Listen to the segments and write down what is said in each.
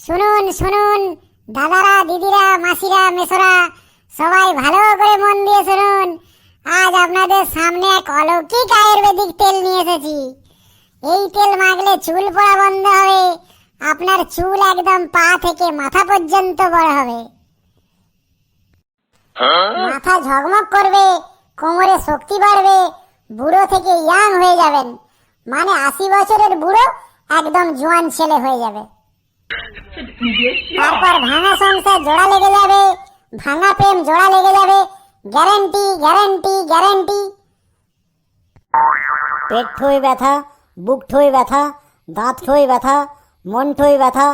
শুনুন শুনুন, দাদারা, দিদিরা, মাসিরা, মেসোরা, সবাই ভালো করে মন দিয়ে শুনুন। আজ আপনাদের সামনে এক অলৌকিক আয়ুর্বেদিক তেল নিয়ে এসেছি। এই তেল মাখলে চুল পড়া বন্ধ হবে, আপনার চুল একদম পা থেকে মাথা পর্যন্ত বড় হবে, মাথা ঝকমক করবে, কোমরে শক্তি বাড়বে, বুড়ো থেকে ইয়াং হয়ে যাবেন, মানে 80 বছরের বুড়ো একদম জোয়ান ছেলে হয়ে যাবে। তারপর ভাঙা সংসার জোড়া লেগে যাবে, ভাঙা প্রেম জোড়া লেগে যাবে, গ্যারান্টি গ্যারান্টি গ্যারান্টি। পেট ঠোয় ব্যথা, বুক ঠোয় ব্যথা, দাঁত ঠোয় ব্যথা, মন ঠোয় ব্যথা,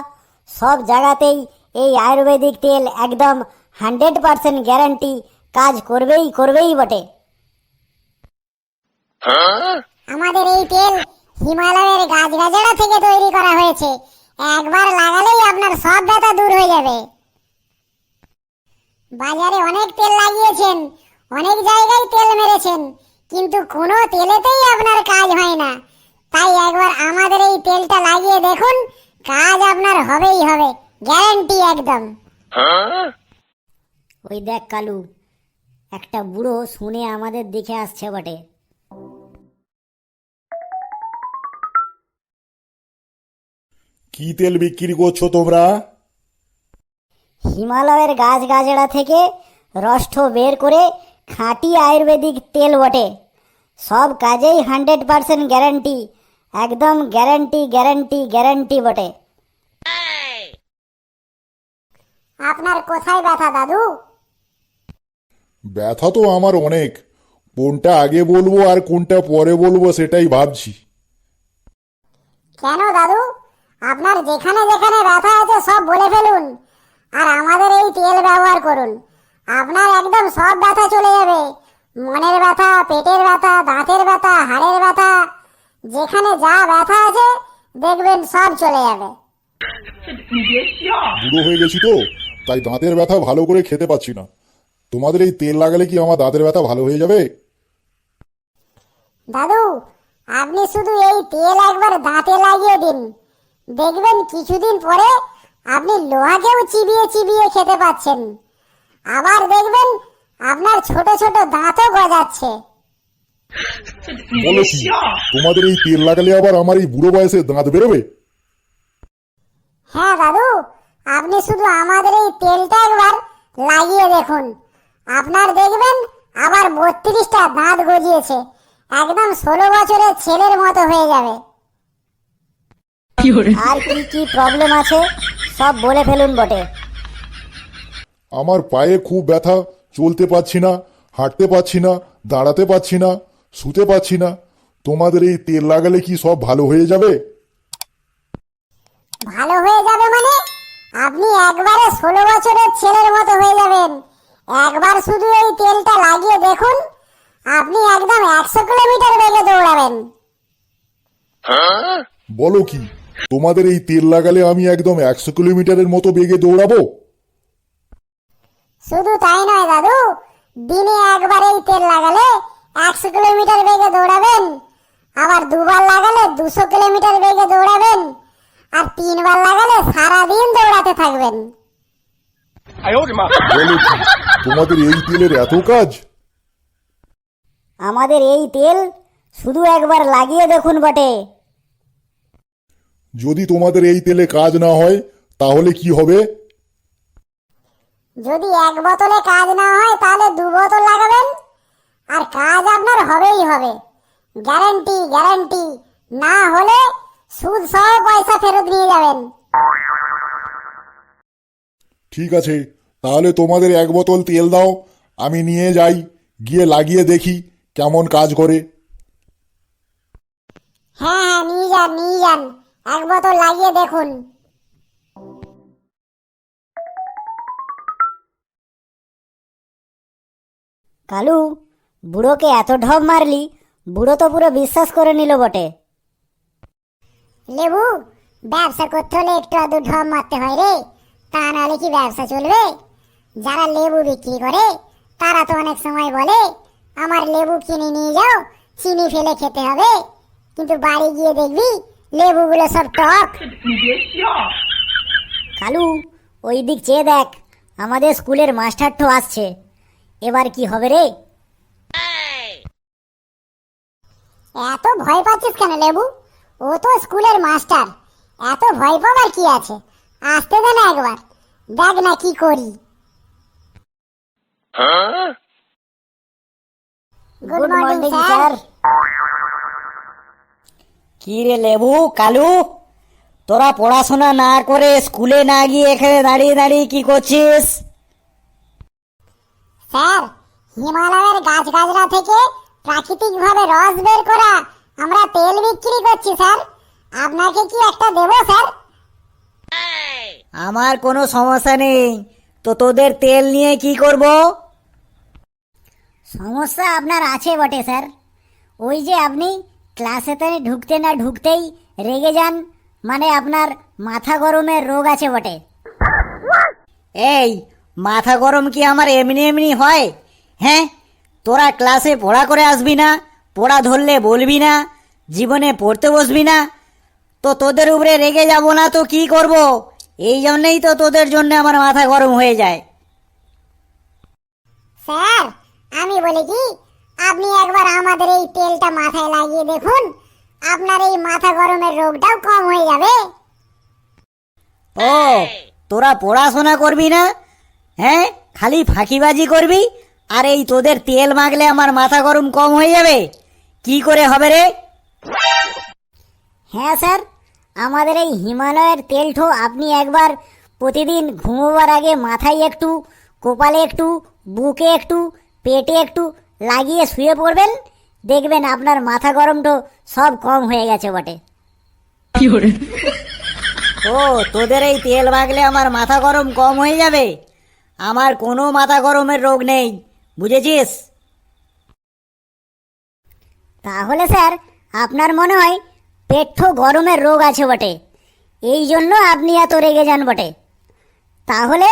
সব জায়গাতেই এই আয়ুর্বেদিক তেল একদম 100% গ্যারান্টি কাজ করবেই করবেই বটে। আমাদের এই তেল হিমালয়ের গাছগাছড়া থেকে তৈরি করা হয়েছে, একবার লাগালেই আপনার সব ব্যথা দূর হয়ে যাবে। বাজারে অনেক তেল লাগিয়েছেন, অনেক জায়গায় তেল মেরেছেন, কিন্তু কোনো তেলেতেই আপনার কাজ হয় না। তাই একবার আমাদের এই তেলটা লাগিয়ে দেখুন, কাজ আপনার হবেই হবে, গ্যারান্টি একদম। ওই দেখ কালু, একটা বুড়ো শুনে আমাদের দিকে আসছে বটে। কি তেল বিক্রি করছো তোমরা? হিমালয়ের গাছগাছড়া থেকে রস বের করে খাঁটি আয়ুর্বেদিক তেল বটে। সব কাজেই 100% গ্যারান্টি, একদম গ্যারান্টি গ্যারান্টি গ্যারান্টি বটে। আপনার কোথায় ব্যথা দাদু? ব্যথা তো আমার অনেক, কোনটা আগে বলবো আর কোনটা পরে বলবো সেটাই ভাবছি। কেন দাদু, আপনার যেখানে যেখানে ব্যথা আছে সব বলে ফেলুন, আর আমাদের এই তেল ব্যবহার করুন, আপনার একদম সব ব্যথা চলে যাবে। মনের ব্যথা, পেটের ব্যথা, দাঁতের ব্যথা, হাড়ের ব্যথা, যেখানে যা ব্যথা আছে দেখবেন সব চলে যাবে। বুড়ো হয়ে গেছি তো, তাই দাঁতের ব্যথা ভালো করে খেতে পাচ্ছি না। তোমাদের এই তেল লাগালে কি আমার দাঁতের ব্যথা ভালো হয়ে যাবে? দাদু, আপনি শুধু এই তেল একবার দাঁতে লাগিয়ে দিন, দেখবেন কিছুদিন পরে আপনি লোহাকেও চিবিয়ে চিবিয়ে খেতে পাচ্ছেন। আবার দেখবেন আপনার ছোট ছোট দাঁতও গজাচ্ছে। বলো কি, তোমাদের এই তেল লাগালে আবার আমার এই বুড়ো বয়সে দাঁত বেরোবে? হ্যাঁ দাদু, আপনি শুধু আমাদের এই তেলটা একবার লাগিয়ে দেখুন, আপনার দেখবেন আবার 32টা দাঁত গজিয়েছে, একদম 16 বছরের ছেলের মতো হয়ে যাবে। আর কি কি প্রবলেম আছে সব বলে ফেলুন বটে। আমার পায়ে খুব ব্যথা, চলতে পারছি না, হাঁটতে পারছি না, দাঁড়াতে পারছি না, শুতে পারছি না। তোমাদের এই তেল লাগালে কি সব ভালো হয়ে যাবে? ভালো হয়ে যাবে মানে আপনি একবারে 16 বছরের ছেলের মতো হয়ে যাবেন। একবার শুধু এই তেলটা লাগিয়ে দেখুন, আপনি একদম 100 কিলোমিটার বেগে দৌড়াবেন। বলো কি, তোমাদের এই তেল লাগালে আমি একদম 100 কিলোমিটারের মতো বেগে দৌড়াবো? শুধু তাই নয় দাদু, দিনে একবার এই তেল লাগালে 100 কিলোমিটার বেগে দৌড়াবেন, আবার দুবার লাগালে 200 কিলোমিটার বেগে দৌড়াবেন, আর 3বার লাগালে সারাদিন দৌড়াতে থাকবেন। বলো কি, তোমাদের এই তেলের এত কাজ? আমাদের এই তেল শুধু একবার লাগিয়ে দেখুন বটে। যদি তোমাদের এই তেলে কাজ না হয় তাহলে কি হবে? যদি 1 বোতলে কাজ না হয় তাহলে 2 বোতল লাগাবেন, আর কাজ আপনার হবেই হবে, গ্যারান্টি গ্যারান্টি। না হলে সুদ সহ পয়সা ফেরত নিয়ে যাবেন। ঠিক আছে, তাহলে তোমাদের 1 বোতল তেল দাও, আমি নিয়ে যাই, গিয়ে লাগিয়ে দেখি কেমন কাজ করে। হ্যাঁ হ্যাঁ, নিয়ে যান নিয়ে যান, 1 বোতল লাগিয়ে দেখুন। কালু, বুড়োকে এত ঢপ মারলি, বুড়ো তো পুরো বিশ্বাস করে নিল বটে। লেবু, ব্যবসা করতে হলে একটু আধটু ঢপ মারতে হয় রে, তা নাহলে কি ব্যবসা চলবে? যারা লেবু বিক্রি করে তারা তো অনেক সময় বলে আমার লেবু কিনে নিয়ে যাও, চিনি ফেলে খেতে হবে, কিন্তু বাড়ি গিয়ে দেখবি লেবুগুলো সব টক। কালু, ওই দিক চেয়ে দেখ, আমাদের স্কুলের মাস্টারটো আসছে। এবার কি হবে রে? এত ভয় পাচ্ছিস কেন লেবু? ও তো স্কুলের মাস্টার, এত ভয় পাবার কি আছে? আসতে দে না একবার, দেখ না কি করি। Good morning sir. কি রে লেবু, কালু, তোরা পড়াশোনা না করে স্কুলে না গিয়ে এখানে দাঁড়িয়ে দাঁড়িয়ে কি করছিস? স্যার, হিমালয়ের গাছগাছরা থেকে প্রাকৃতিক ভাবে রস বের করা আমরা তেল বিক্রি করছি স্যার। আপনাকে কি একটা দেবো স্যার? আমার কোনো সমস্যা নেই, তো তোদের তেল নিয়ে কি করব? সমস্যা আপনার আছে বটে স্যার। ওই যে আপনি ক্লাসেতে ঢুকতে না ঢুকতেই রেগে যান, মানে আপনার মাথা গরমের রোগ আছে বটে। এই মাথা গরম কি আমার এমনি এমনি হয়? হ্যাঁ, তোরা ক্লাসে পড়া করে আসবি না, পড়া ধরলে বলবি না, জীবনে পড়তে বসবি না, তো তোদের উপরে রেগে যাব না তো কি করব? এই জন্যই তো তোদের জন্য আমার মাথা গরম হয়ে যায়। স্যার, আমি বলি কি, আপনি একবার আমাদের এই তেলটা মাথায় লাগিয়ে দেখুন, আপনার এই মাথা গরমের রোগটাও কম হয়ে যাবে। ও, তোরা পড়াশোনা করবি না? হ্যাঁ, খালি ফাঁকিবাজি করবি, আর এই তোদের তেল মাখলে আমার মাথা গরম কম হয়ে যাবে? কি করে হবে রে? হ্যাঁ স্যার, আমাদের এই হিমালয়ের তেলটো আপনি একবার প্রতিদিন ঘুমোবার আগে মাথায় একটু, কপালে একটু, বুকে একটু, পেটে একটু লাগিয়ে শুয়ে পড়বেন, দেখবেন আপনার মাথা গরমটো সব কম হয়ে গেছে বটে। ও, তোদের এই তেল মাখলে আমার মাথা গরম কম হয়ে যাবে? আমার কোনো মাথা গরমের রোগ নেই, বুঝেছিস? তাহলে স্যার, আপনার মনে হয় পেট গরমের রোগ আছে বটে, এই জন্য আপনি এত রেগে যান বটে। তাহলে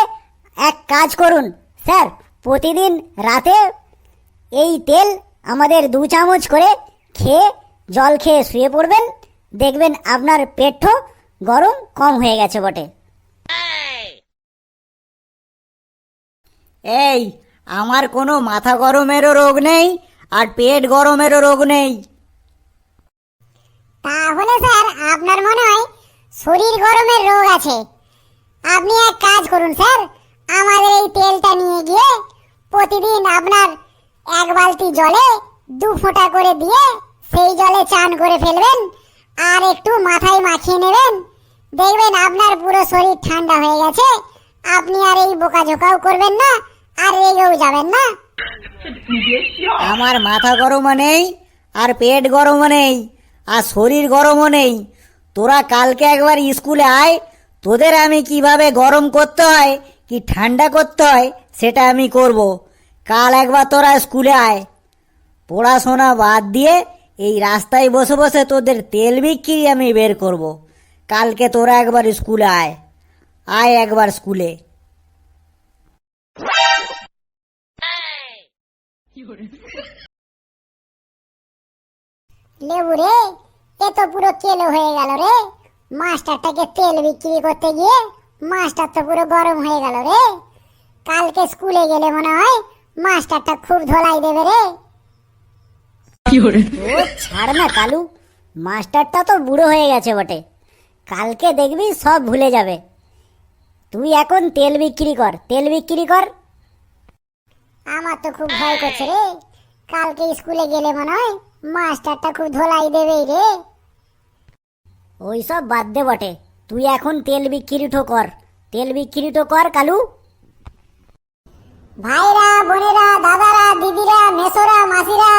এক কাজ করুন স্যার, প্রতিদিন রাতে এই তেল আমাদের 2 চামচ করে খেয়ে জল খেয়ে শুয়ে পড়বেন, দেখবেন আপনার পেটও গরম কম হয়ে গেছে বটে। এই, আমার কোনো মাথা গরমেরও রোগ নেই, আর পেট গরমেরও রোগ নেই। তাহলে স্যার, আপনার মনে হয় শরীর গরমের রোগ আছে। আপনি এক কাজ করুন স্যার, আমাদের এই তেলটা নিয়ে গিয়ে প্রতিদিন আপনার 1 বালতি জলে 2 ফোঁটা করে দিয়ে সেই জলে চান করে ফেলবেন, আর একটু মাথায় মাখিয়ে নেবেন, দেখবেন আপনার পুরো শরীর ঠান্ডা হয়ে গেছে। আপনি আর এই বোকাঝোকাও করবেন না, আর রেগেও যাবেন না। আমার মাথা গরমও নেই, আর পেট গরমও নেই, আর শরীর গরমও নেই। তোরা কালকে একবার স্কুলে আয়, তোদের আমি কিভাবে গরম করতে হয় কি ঠান্ডা করতে হয় সেটা আমি করব। কাল একবার তোরা স্কুলে আয়, পড়াশোনা বাদ দিয়ে এই রাস্তায় বসে বসে তোদের তেল বিক্রি আমি বের করব। কালকে তোরা একবার স্কুলে আয়, আয় একবার স্কুলে। লেবু রে, এ তো পুরো কেলো হয়ে গেল রে। মাস্টারটাকে তেল বিক্রি করতে গিয়ে মাস্টার তো পুরো গরম হয়ে গেল রে। কালকে স্কুলে গেলে মনে হয় মাস্টারটা খুব ধোলাই দেবে রে। ও ছাড় না কালু, মাস্টারটা তো বুড়ো হয়ে গেছে বটে, কালকে দেখবি সব ভুলে যাবে। তুই এখন তেল বিক্রি কর, তেল বিক্রি কর। আমার তো খুব ভয় করছে রে, কালকে স্কুলে গেলে মনে হয় মাস্টারটা খুব ধোলাই দেবেই রে। ওই সব বাদ দে বটে, তুই এখন তেল বিক্রিটো কর, তেল বিক্রিটো কর কালু। ভাইরা, বোনেরা, দাদারা, দিদিরা, মেসোরা, মাসিরা,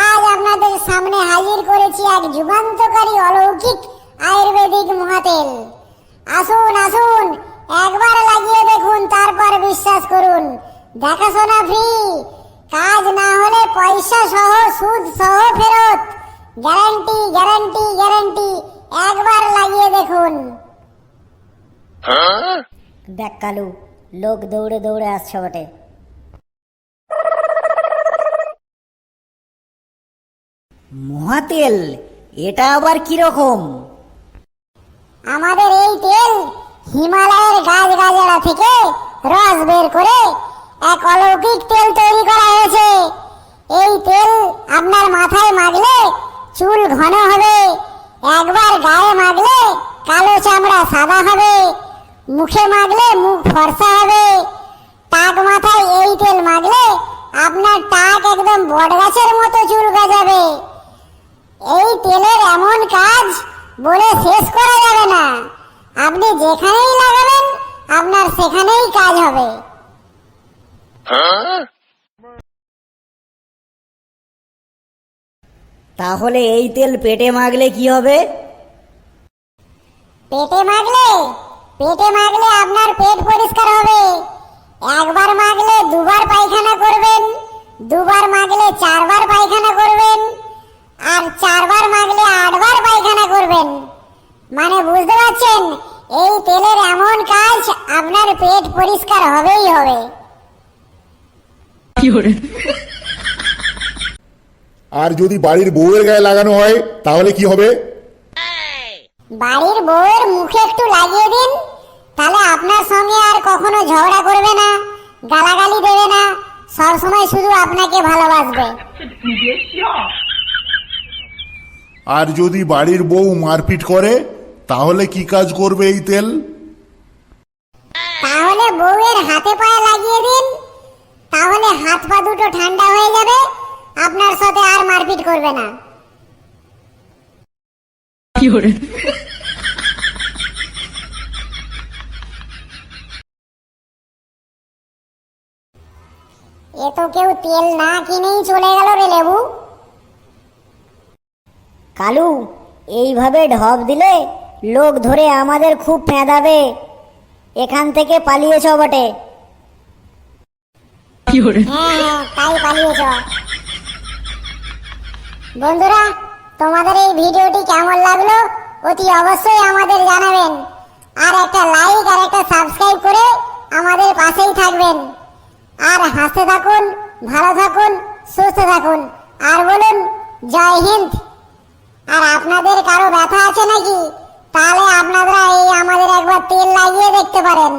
আজ আপনাদের সামনে হাজির করেছি এক যুগান্তকারী অলৌকিক আয়ুর্বেদিক মহাতেল। আসুন আসুন, একবার লাগিয়ে দেখুন, তারপর বিশ্বাস করুন। দেখাশোনা ফ্রি, কাজ না হলে পয়সা সহ সুদ সহ ফেরত। গ্যারান্টি গ্যারান্টি গ্যারান্টি, একবার লাগিয়ে দেখুন। দেখ কালু, লোক দৌড়ে দৌড়ে আসছে বটে। মহাতেল, এটা আবার কিরকম? আমাদের এই তেল হিমালয়ের গাছ গাছড়া থেকে রস বের করে এক অলৌকিক তেল তৈরি করা হয়েছে। এই তেল আপনার মাথায় মাখলে চুল ঘন হবে, একবার গায়ে মাখলে কালো চামড়া সাদা হবে, মুখে মাখলে মুখ ফর্সা হবে, টাক মাথায় এই তেল মাখলে আপনার টাক একদম বটগাছের মতো চুল গজাবে। এই তেলের এমন কাজ বলে শেষ করা যাবে না। আপনি যেখানেই লাগাবেন আপনার সেখানেই কাজ হবে। তাহলে এই তেল পেটে মাখলে কি হবে? পেটে মাখলে আপনার পেট পরিষ্কার হবে। একবার মাখলে দুবার পায়খানা করবেন, দুবার মাখলে চারবার পায়খানা করবেন, আর চারবার মাখলে 8বার পায়খানা করবেন। মানে বুঝতে পারছেন, এই তেলের এমন কাজ আপনার পেট পরিষ্কার হবেই হবে। আর যদি বাড়ির বউয়ের গায়ে লাগানো হয় তাহলে কি হবে? বাড়ির বউয়ের মুখে একটু লাগিয়ে দিন, তাহলে আপনার সঙ্গে আর কখনো ঝগড়া করবে না, গালাগালি দেবে না, সবসময় শুধু আপনাকে ভালোবাসবে। আর যদি বাড়ির বউ মারপিট করে তাহলে কি কাজ করবে এই তেল? তাহলে বউয়ের হাতে পায়ে লাগিয়ে দিন, তাহলে হাত পা দুটো ঠান্ডা হয়ে যাবে, আপনার সাথে আর মারপিট করবে না। এ তো কেউ তেল না কিনেই চলে গেল রে লেবু। কালু, এইভাবে ঢপ দিলে লোক ধরে আমাদের খুব পেঁদাবে। এখান থেকে পালিয়েছ বটে। হ্যাঁ, তাই পালিয়েছ। বন্ধুরা, তোমাদের এই ভিডিওটি কেমন লাগলো অতি অবশ্যই আমাদের জানাবেন। আর একটা লাইক আর একটা সাবস্ক্রাইব করে আমাদের পাশেই থাকবেন। আর হাসতে থাকুন, ভালো থাকুন, সুস্থ থাকুন। আর বলুন জয় হিন্দ। আর আপনাদের কারো ব্যথা আছে নাকি? তাহলে আপনারা এই আমাদের একবার তেল লাগিয়ে দেখতে পারেন।